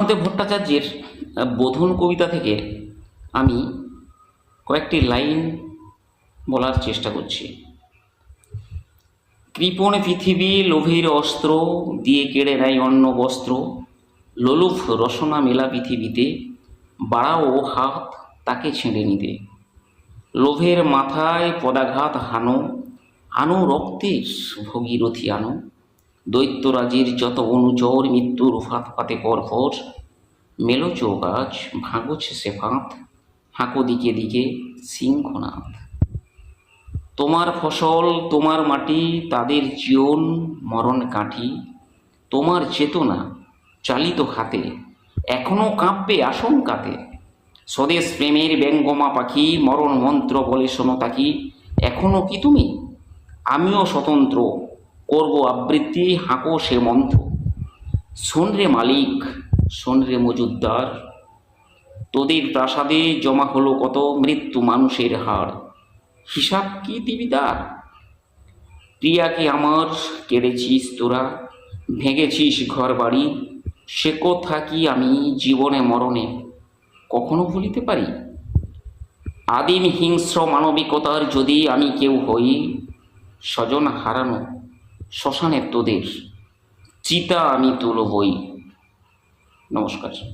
ভট্টাচার্যের বোধন কবিতা থেকে আমি কয়েকটি লাইন বলার চেষ্টা করছি। কৃপণ পৃথিবী লোভের অস্ত্র দিয়ে কেড়ে নেয় অন্ন বস্ত্র, লোলুপ রসনা মেলা পৃথিবীতে, বাড়াও হাত তাকে ছেড়ে নিতে। লোভের মাথায় পদাঘাত হানো, আনো রক্তের ভগীরথী আনো, দৈত্যরাজির যত অনুচর মৃত্যুর ফাঁদ পাতে পরপর, মেলো চৌগাছ ভাঙছে সে ফাঁদ, হাঁকো দিকে দিকে সিংহনাথ। তোমার ফসল তোমার মাটি তাদের জীবন মরণ কাঠি, তোমার চেতনা চালিত খাতে এখনো কাঁপবে আশঙ্কাতে। স্বদেশ প্রেমের ব্যঙ্গমা পাখি মরণ মন্ত্র বলে শোনো তাকি, এখনো কি তুমি? আমিও স্বতন্ত্র করব আবৃত্তি, হাঁকো সে মন্ত্র। শোন রে মালিক, শোন রে মজুদ্দার, তোদের প্রাসাদে জমা হলো কত মৃত্যু মানুষের হাড়, হিসাব কি দিবি তার? প্রিয়াকে আমার কেড়েছিস তোরা, ভেঙেছিস ঘর বাড়ি, সে কথা কি আমি জীবনে মরণে কখনো ভুলিতে পারি? আদিম হিংস্র মানবিকতার যদি আমি কেউ হই, স্বজন হারানো শ্মশানের তোদের চিতা আমি তুলবই। নমস্কার।